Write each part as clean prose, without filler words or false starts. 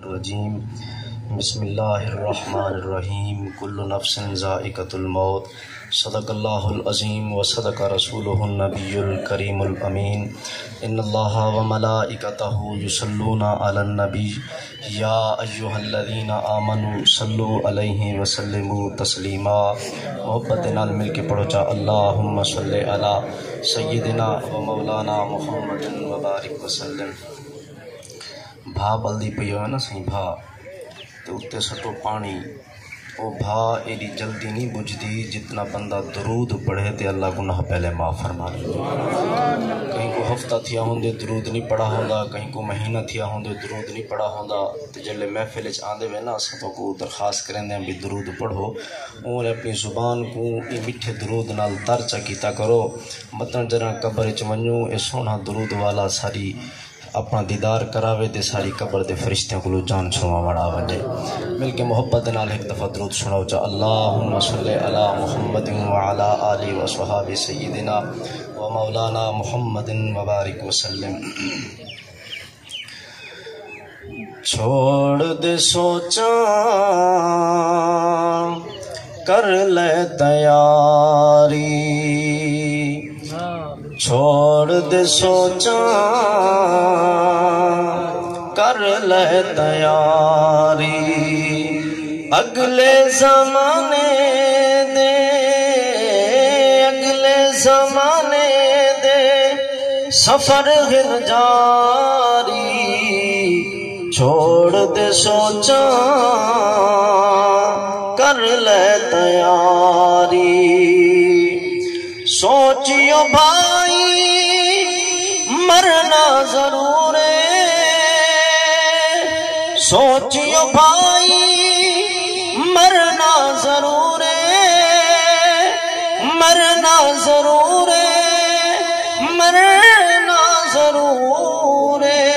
الرجیم بسم اللہ الرحمن الرحیم کل نفس ذائقۃ الموت صدق اللہ العظیم و صدق رسولہ النبی الکریم الامین ان اللہ و ملائکتہ یصلون علی النبی یا ایہا الذین آمنوا صلوا علیہ وسلموا تسلیما۔ محبت نال مل کے پڑھو چا اللہم صلی علی سیدنا و مولانا محمد و بارک وسلم۔ بھا بلدی پی ہے نا سی بھا تو اتے سٹو پانی او بھا ایڈی جلدی نہیں بجھدی جتنا بندہ درود پڑھے تے اللہ گناہ پہلے معاف فرما دے۔ کہیں کو ہفتہ تھیا ہوندے درود نہیں پڑھا ہوندا، کہیں کو مہینہ تھیا ہوندے درود نہیں پڑھا ہوندا، تے جلے محفل وچ آندے وے نا اساں تو کو درخواست کرندے ہیں بھی درود پڑھو، اور اپنی زبان کو اے میٹھے درود نال ترچا کیتا کرو۔ مطلب جرا قبر وچ ونجو اے سونا درود والا ساری اپنا دیدار کراوے دے ساری قبر دے فرشتیاں کو جان چھوا وڑا وجے۔ مل کے محبت نال ایک دفعہ درود سناؤ چا اللہم صلی علی محمد وعلی آلہ وصحابہ سیدنا و مولانا محمد وبارک وسلم۔ چھوڑ دے سوچاں کر لے تیاری، چھوڑ دے سوچاں کر لے تیاری، اگلے زمانے دے اگلے زمانے دے سفر گھر جاری، چھوڑ دے سوچاں کر لے تیاری۔ سوچیو بھائی مرنا ضرور ہے، سوچیو بھائی مرنا ضرور ہے، مرنا ضرور ہے، مرنا ضرور ہے،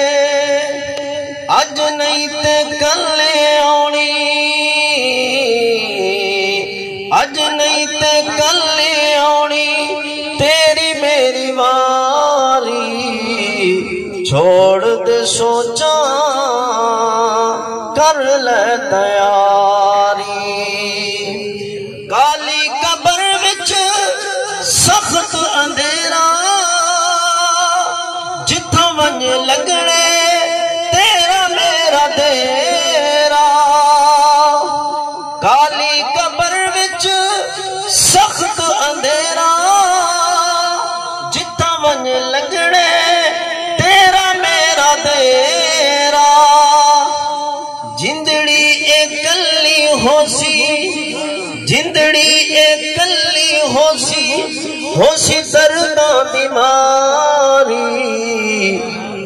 اج نہیں تے کل آنی، اج نہیں تے کل آنی تیری میری واری، چھوڑ دے سوچاں کر لے تیاری۔ کالی قبر وچ سخت اندھیرا، جتھاں ونج لگنے تیرا میرا دیرا، کالی قبر وچ سخت اندھیرا، جتھاں ونج لگنے تیرا میرا دیرا، جندڑی اے کلی ہو سی، جندڑی اے کلی ہو سی درداں بیماری،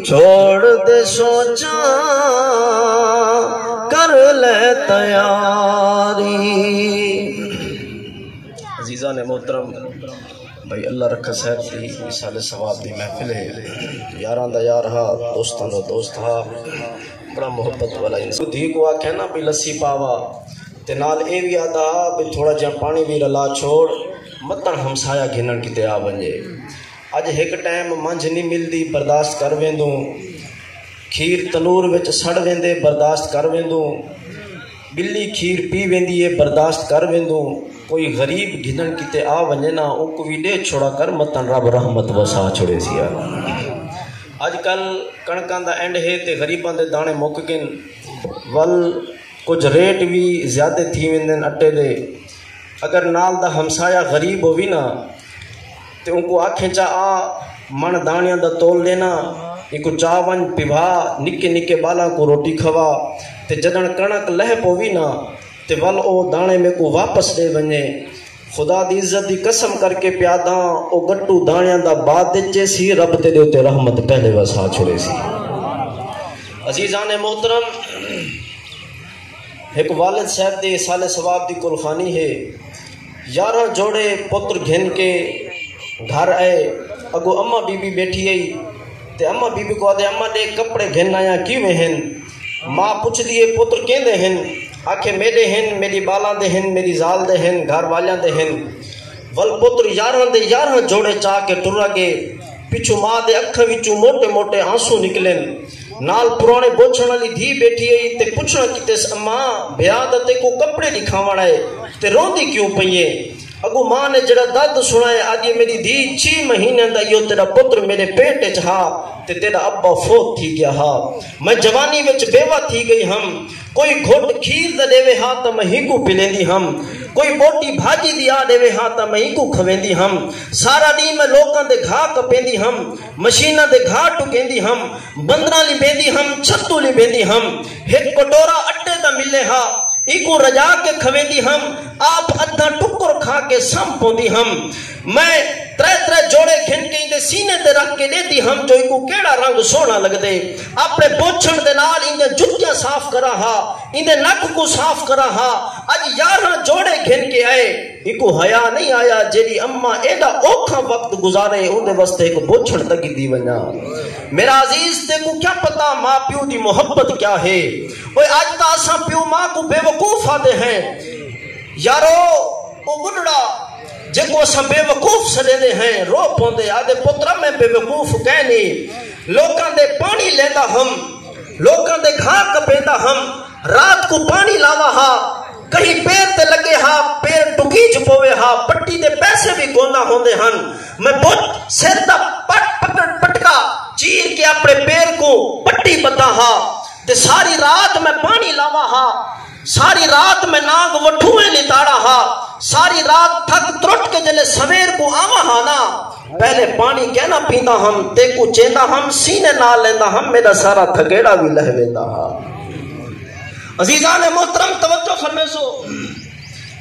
چھوڑ دے سوچاں کر لے تیاری۔ عزیزان محترم بھائی اللہ رکھا صاحب دی مثال ثواب دی محفل ہے، یاراں دا یار ہا دوستاں دا دوست ہا، بڑا محبت والا انسان۔ دھی کو آکھے نا بھی لسی پاوا تے نال اے بھی آدھا بھی تھوڑا جہاں پانی بھی رلا چھوڑ متن ہمسایا گھنن کتے آ ونجے۔ اج ایک ٹائم منج نہیں ملدی برداشت کر ویندوں، کھیر تنور وچ سڑ ویندے برداشت کر ویندوں، بلی کھیر پی ویندی ہے برداشت کر ویندوں، کوئی غریب گھنن کتے آ ونجے نا ان کو بھی دے چھوڑا کر متن رب رحمت وسا چھوڑے سی۔ اج کل کنکاں دا اینڈ ہے تے غریباں دے دانے مک گن، ول کچھ ریٹ بھی زیادہ تھی ویندن اٹے دے، اگر نال دا ہمسایا غریب ہووی نا تے ان کو آکھیں چا آ من دانیاں دا تول لینا، ان کو چاون پیبھا نکے نکے بالا کو روٹی کھوا، تے جدن کنک لہ پووی نا تے ول او دانے میں کو واپس دے ونجے، خدا دی عزت دی قسم کر کے پیاداں او گٹو دانیاں دا بعد دچے سی، رب تے دے تے رحمت پہلے وسا چھوڑے سی۔ عزیزان محترم ایک والد صاحب دے سال ثواب دی کلخانی ہے، 11 جوڑے پتر گھن کے گھر آئے، اگو اماں بی بی بیٹھی آئی تے اماں بی بی کو آدھے اماں دے کپڑے گھن آیا کیویں ہیں؟ ماں پوچھ دیے پتر کیندے ہیں؟ آکھے میرے ہیں، میری بالاں دے ہیں، میری زال دے ہیں، گھر والیاں دے ہیں۔ ول پتر 11 دے 11 جوڑے چاہ کے ٹر گئے، پچھو ماں دے اکھاں وچوں موٹے موٹے آنسو نکلن، نال پرانے بوچھن والی دھی بیٹھی ہے تے پوچھنا کیتے اماں بیاہ دا تے کو کپڑے دکھاونا ہے تے روندی کیوں پئی ہے؟ اگو ماں نے جڑا درد سنا ہے آدھی میری دھی 6 مہینے دا یو تیرا پتر میرے پیٹ وچ ہا تے تیرا ابا فوت تھی گیا ہا، میں جوانی وچ بیوہ تھی گئی ہم، کوئی گھٹ کھیر دا دے ہا تا میں ہی کو پلیندی ہم، کوئی بوٹی بھاجی دی آ دے ہا تا میں ہی کو کھویندی ہم، سارا دن میں لوکاں دے گھا کپیندی ہم، مشیناں دے گھا ٹکیندی ہم، بندراں لی بیندی ہم، چھتو لی بیندی ہم، ایک کٹورا اٹے دا ملے ہا ایکو رجا کے کھویندی ہم، آپ ادھا ٹکر کھا کے سم پوندی ہم، میں ترے جوڑے گھن کے اندے سینے دے رکھ کے دیتی ہم جو ایکو کیڑا رنگ سونا لگ دے، اپنے بوچھن دے نال اندے جتیاں صاف کرا ہا، اندے نک کو صاف کرا ہا، اج 11 جوڑے گھن کے آئے، ایکو حیا نہیں آیا جیڑی اماں ایڈا اوکھا وقت گزارے اندے واسطے ایک بوچھن تک دی ونجا۔ میرا عزیز تے کو کیا پتا ماں پیو دی محبت کیا ہے؟ وہ آج تا اساں پیو ماں کو بے وقوف آدے ہیں، یارو او بڑھڑا جے کو اساں بے وقوف سدے دے ہیں، رو پوندے آدھے پترا میں بے وقوف کہنی، لوکاں دے پانی لیندا ہم، لوکاں دے گھا کپیندا ہم، رات کو پانی لاوا ہا، کہیں پیر تے لگے ہا پیر ٹکیچ پوے ہا، پٹی دے پیسے بھی گونا ہوندے ہن، میں بہت سر دا پٹکا چیر کے اپنے پیر کو پٹی بتا ہا تے ساری رات میں پانی لاوا ہا، ساری رات میں ناگ وٹھوئے نتاڑا ہا، ساری رات تھک ترٹ کے جلے سویر کو آوا ہا نا، پہلے پانی کہنا پینا ہم تے کو چیندا ہم سینے نہ لینا ہم، میرا سارا تھکیڑا بھی لہ ویندا ہا۔ عزیزان محترم توجہ فرمے سو،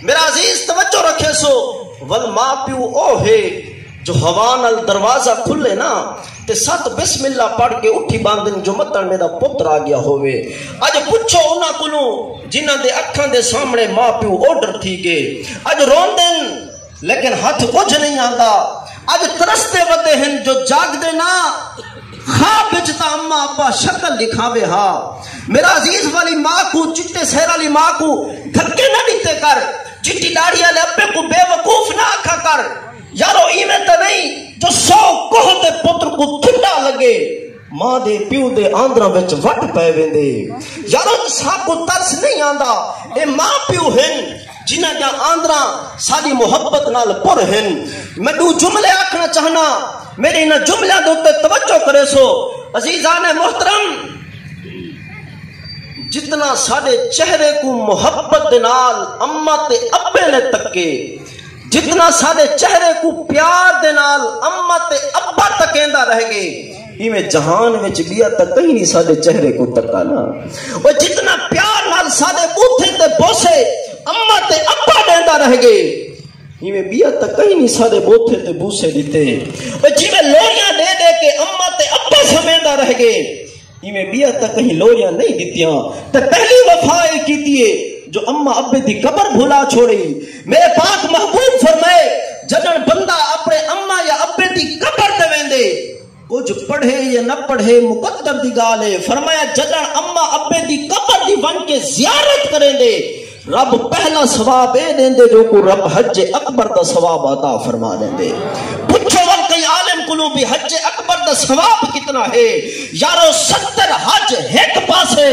میرا عزیز توجہ رکھے سو، ول ماں پیو او ہے جو ہوا نال دروازہ کھلے نا تے 7 بسم اللہ پڑھ کے اٹھی باندن جو متن میرا پتر آ گیا ہوئے، اج پوچھو انہاں کولوں جنہاں دے اکھاں دے سامنے ماں پیو آرڈر تھی گئے، اج روندن لیکن ہاتھ کچھ نہیں آندا، اج ترستے ودے ہیں جو جاگ دے نا خواب بچتا اماں ابا شکل دکھاوے ہا، میرا عزیز والی ماں کو چٹے سہر والی ماں کو دھکے نہ دیتے کر، چٹی داڑھی والے ابے کو بے وقوف نہ آکھا کر، یارو ایویں تے نہیں جو 100 کوہ تے پتر کو ٹھنڈا لگے ماں دے پیو دے آندراں وچ وٹ پے ویندے، یارو ساں کو ترس نہیں آندا، اے ماں پیو ہیں جنہاں دا آندراں ساری محبت نال پر ہیں۔ میں 2 جملے آکھنا چاہنا، میرے انہاں جملیاں دے اوپر توجہ کرے سو، عزیزان محترم، جتنا سارے چہرے کو محبت دے نال اماں تے ابے نے تکے، جتنا سارے چہرے کو پیار دے نال اماں تے ابا تکیندا رہ گئے، ایویں جہان وچ بیا تک کہیں نہیں سارے چہرے کو تکا نا، وہ جتنا پیار نال سارے بوتھے تے بوسے اماں تے ابا دیندا رہ گئے، ایویں بیا تک کہیں نہیں سارے بوتھے تے بوسے دیتے، وہ جویں لوریاں دے دے کے اماں تے ابا سمیندا رہ گئے، ایویں بیا تک کہیں لوریاں نہیں دیتیاں، تے پہلی وفا یہ کیتیے جو اماں ابے دی قبر بھلا چھوڑی، میرے پاک محبوب فرمائے جدن بندہ اپنے اماں یا ابے دی قبر دے ویندے کچھ پڑھے یا نہ پڑھے مقدر دی گال ہے، فرمایا جدن اماں ابے دی قبر دی ون کے زیارت کریں دے رب پہلا ثواب اے دیں دے جو کو رب حج اکبر دا ثواب عطا فرما دیں دے۔ پوچھو ون کئی عالم کلوں بھی حج اکبر دا ثواب کتنا ہے؟ یارو 70 حج ایک پاسے،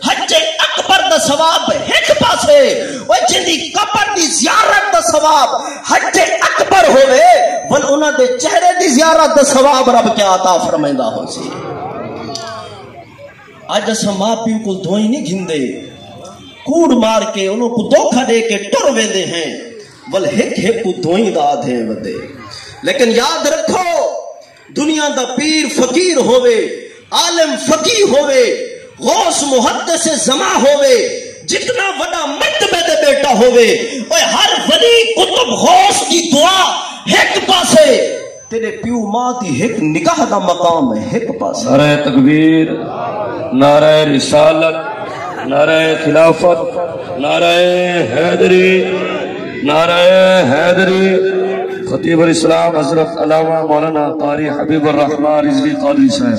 حج اکبر دا ثواب ایک پاسے، وہ جن دی قبر دی زیارت دا ثواب حج اکبر ہوئے ون انہاں دے چہرے دی زیارت دا ثواب رب کیا عطا فرمائندہ ہو سی۔ آج اسا ماں پیو کو دھوئی نہیں گھندے، کوڑ مار کے انہوں کو دھوکہ دے کے ٹر ویندے ہیں، ول ہک کو دھوئی دا دھے ودے، لیکن یاد رکھو دنیا دا پیر فقیر ہوئے، عالم فقیر ہوئے، غوث محدث زماں ہوئے، جتنا وڈا مرتبے دے بیٹا ہوئے، اوہ ہر ولی قطب غوث کی دعا ایک پاسے، تیرے پیو ماں دی ایک نگاہ دا مقام ہے ایک پاسے۔ نعرہ تکبیر، نعرہ رسالت، نعرہ خلافت، نعرہ حیدری، نعرہ حیدری، خطیب الاسلام حضرت علامہ مولانا قاری حبیب الرحمن رضوی قادری صاحب۔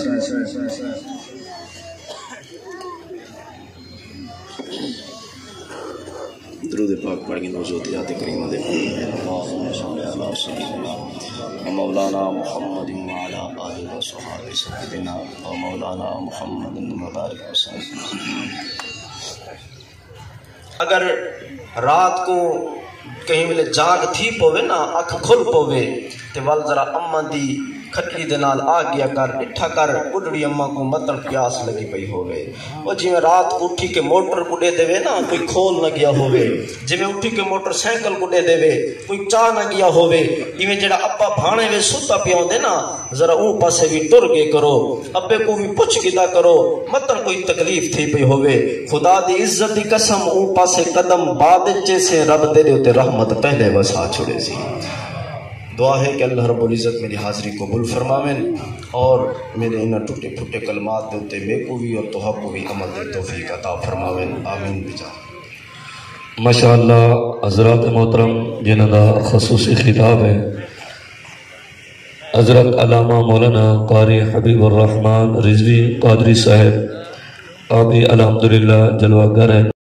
درود پاک پڑھ کے موجود یاد کریمہ دے اللہم صلی علی سیدنا مولانا محمد وعلی آلہ وصحبہ سیدنا مولانا محمد مبارک وسلم. اگر رات کو کہیں ملے جاگ تھی پوے نا اکھ کھل پوے تے وال ذرا اماں دی کھٹڑی دے نال آ گیا کر اٹھا کر بڈڑی اماں کو مطلب پیاس لگی پئی ہوئے وہ جی میں رات کو اٹھی کے موٹر کو دے دے نا کوئی کھول نہ گیا ہوئے جی میں اٹھی کے موٹر سائیکل کو دے دے کوئی چاہ نہ گیا ہوئے ایویں جڑا ابا بھانے وے سوتا پیا ہوندے نا ذرا اون پاسے بھی ٹر کے کرو ابے کو بھی پوچھ گدا کرو مطلب کوئی تکلیف تھی پئی ہوئے خدا دی عزت دی قسم اون پاسے قدم بعد جیسے رب دے دے رحمت پہلے وسا چھوڑے سی. دعا ہے کہ اللہ رب العزت میری حاضری قبول فرماویں اور میرے انہاں ٹوٹے پھوٹے کلمات دے تے میں کو بھی اور توہا کو بھی عمل دی توفیق عطا فرماویں آمین بجا. ماشاءاللہ حضرات محترم جنہاں دا خصوصی خطاب ہے حضرت علامہ مولانا قاری حبیب الرحمن رضوی قادری صاحب آپ بھی الحمدللہ جلوہ گر ہیں.